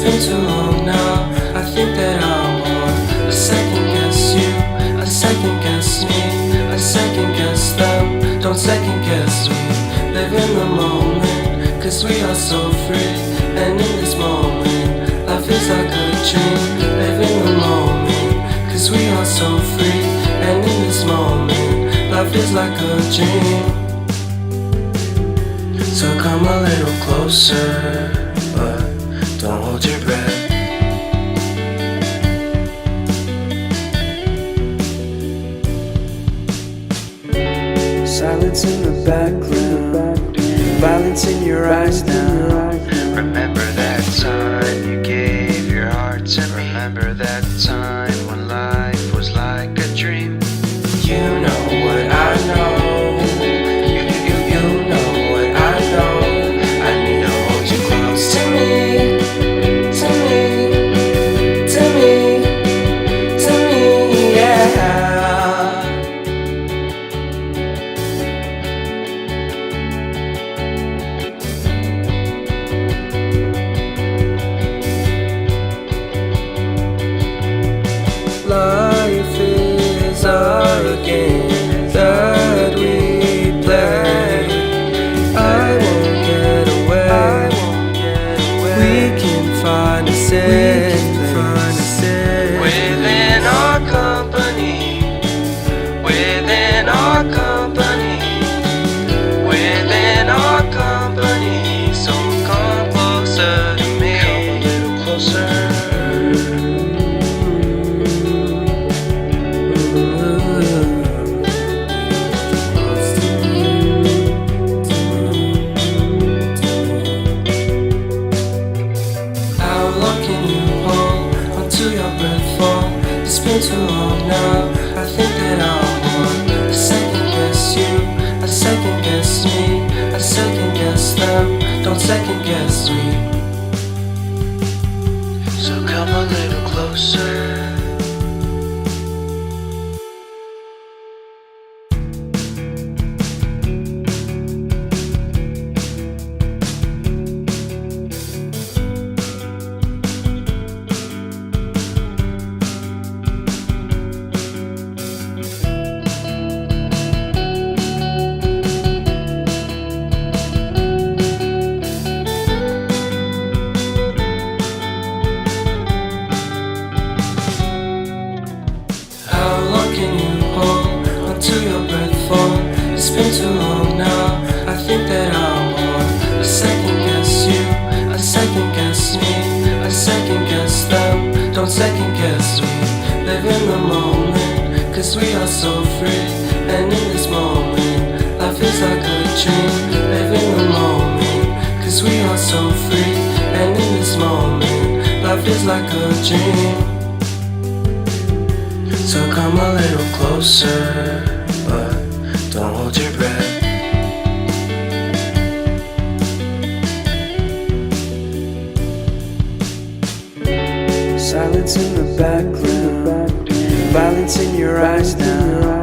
been too long now. I think that I'm on. I second guess you, I second guess me, I second guess them. Don't second guess me. Live in the moment, cause we are so free. And in this moment, life is like a dream. Live in the moment, cause we are so free. And in this moment, life is like a dream. So come a little closer, but don't hold your breath. Silence in the background, violence in your eyes now. Remember that time you gave your heart to me. Remember that time when life was like a dream. You know what I know. You know what I know. I need to hold you close to me, to me, to me, to me, yeah. Life is a game that we play. I won't get away. We can find a safe within our company. Within our company. Within our company. So come closer to me. Come a little closer. It's been too long now. I think that I'm on. I second guess you, I second guess me, I second guess them. Don't second guess me. So come a little closer. Until your breath fall. It's been too long now. I think that I'm on. I second guess you, I second guess me, I second guess them. Don't second guess me. Live in the moment, cause we are so free. And in this moment, life is like a dream. Live in the moment, cause we are so free. And in this moment, life is like a dream. So come a little closer, but don't hold your breath. Silence in the background, violence in your eyes now.